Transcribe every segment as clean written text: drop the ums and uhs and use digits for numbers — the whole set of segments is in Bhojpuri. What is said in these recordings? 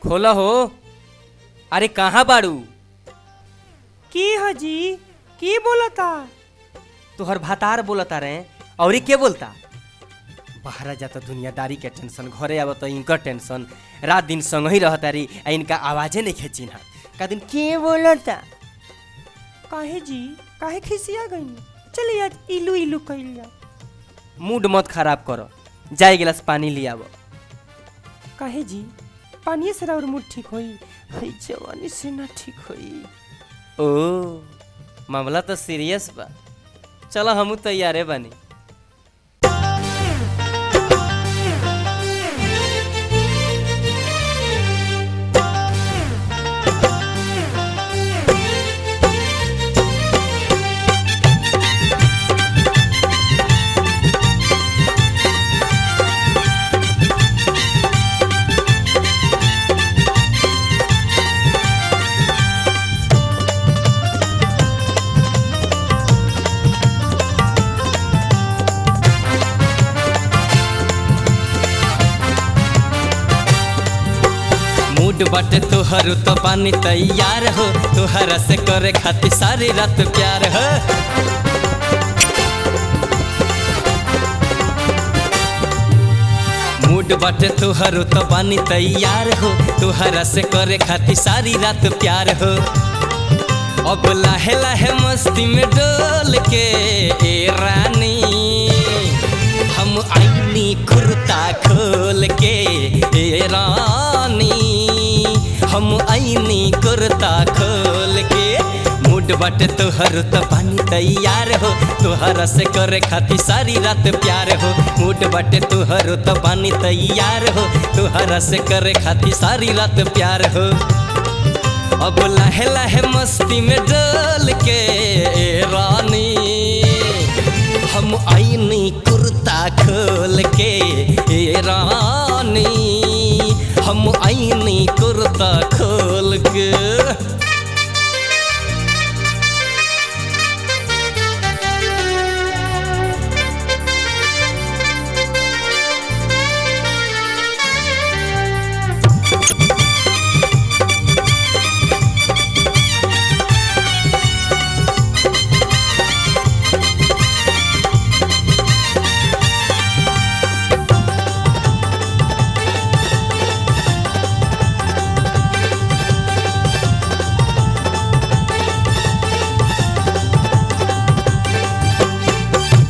खोला हो। अरे कहाँ बाड़ू? की हजी की बोलता? तोहर भातार बोलता रहे और के बोलता? बाहर जाता दुनियादारी के टेंशन, घरे आब तो इनका टेंशन, रात दिन संग ही रहता रही, इनका आवाजे नहीं खेची ना का दिन के बोलता? काहे जी काहे खिसिया गई? चलिए आज इलू इलू कइल जा। मूड मत खराब करो, जाए गिलास पानी ले आवो। काहे जी पानी से और मूड ठीक होई? हई जवानी से ना ठीक होई। ओ मामला तो सीरियस बा। चलो हमू तैयारे बनी। मूड बाटे तोहर तो पानी तैयार हो, तोहरा से करे खातिर सारी रात प्यार हो। मूड बाटे तोहर तो पानी तैयार हो, तोहरा से करे खातिर सारी रात प्यार हो। अब लाहे लाहे मस्ती में डोल के ए रानी, हम आईनी कुर्ता खोल के ए रानी, हम आईनी कुर्ता खोल के। मूड बाटे तोहर तो पानी तैयार हो, तोहरा से करे खातिर सारी रात प्यार हो। मूड बाटे तोहर तो पानी तैयार हो, तोहरा से करे खातिर सारी रात प्यार हो। अब लाहे लाहे मस्ती में डोल के ए रानी, हम आईनी कुर्ता खोल के ए रानी, हम आईनी कुर्ता खोल के।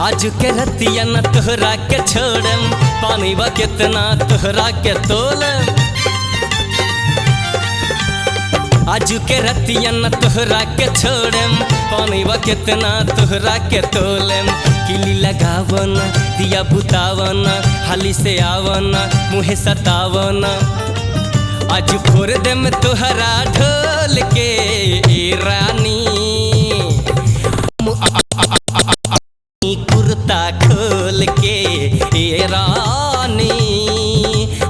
आज के रतिया न तोहरा के छोड़म, पानी बा कितना तोहरा के तोलम। आज के रतिया न तोहरा के छोड़म, पानी बा कितना तोहरा के तोलम। किली लगावन दिया बुतावन, हाली से आवन मुहे सतावन। आज फोर देम तोहरा ढोल के ए रानी, कुर्ता खोल के ए रानी,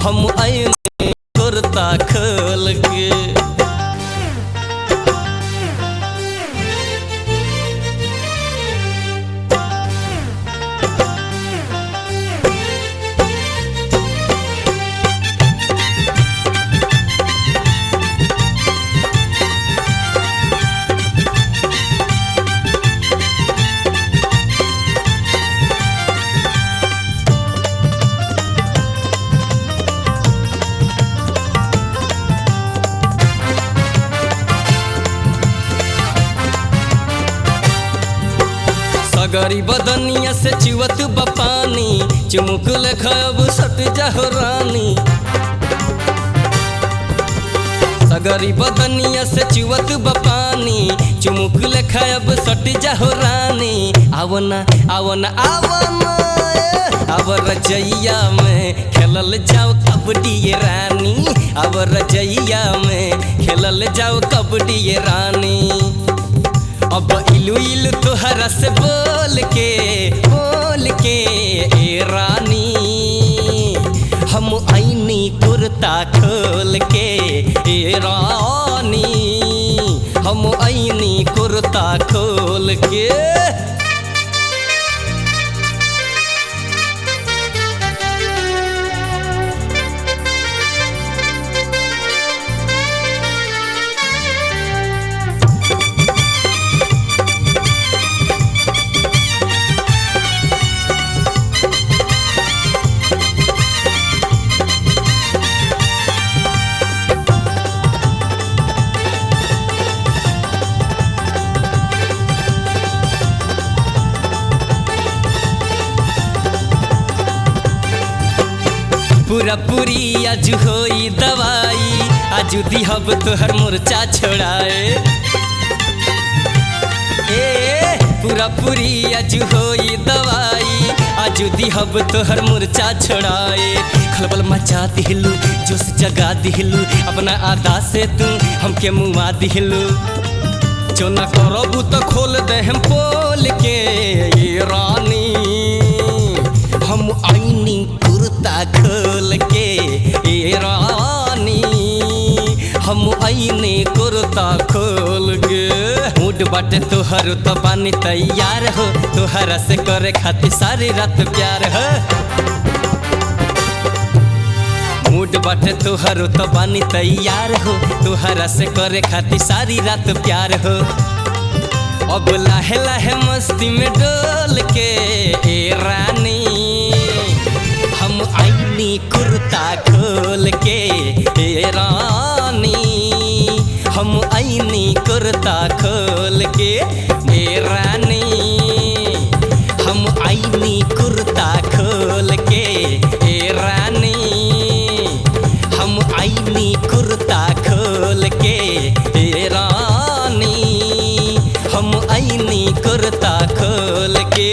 हम आईनी कुर्ता खोल के। सगरी बदनिया से चुवत बपानी, चुमुक लेखब सट जाहो रानी। सगरी बदनिया से चुवत बपानी, चुमुक लेखब सट जाहो रानी। आवना आवना आवना अब रजैया में खेलल जाओ कबड्डी रानी, अब रजैया में खेलल जाओ कबड्डी रानी। अब इलू इलू तोहरा से बोल के ए रानी, हम आईनी कुर्ता खोल के ए रानी, हम आईनी कुर्ता खोल के। पूरा पूरी आज होई दवाई आज दिहब तोहर मुरचा छोड़ाए ए पूरा पूरी आज होई दवाई आज दिहब तोहर मुरचा छोड़ाए खलबल मचा दिहलू जोश जगा दिहलू अपना आदा से तू हमके मुआ दिहलू जो न करबू तो खोल दे हम पोल के ये रानी हम आईनी कुर्ता खोल के ये रानी हम आईनी कुर्ता खोल के मूड बाटे तोहर तो पानी तैयार हो तोहरा से करे खातिर सारी रात प्यार हो मूड बाटे तोहर तो पानी तैयार हो तोहरा से करे खातिर सारी रात प्यार हो अब लाहे लाहे मस्ती में डोल के ए रानी हम आईनी कुर्ता खोल के ए रानी हम आईनी कुर्ता खोल के ए रानी हम आईनी कुर्ता खोल के ए रानी हम आईनी कुर्ता खोल के ए रानी हम आईनी कुर्ता खोल के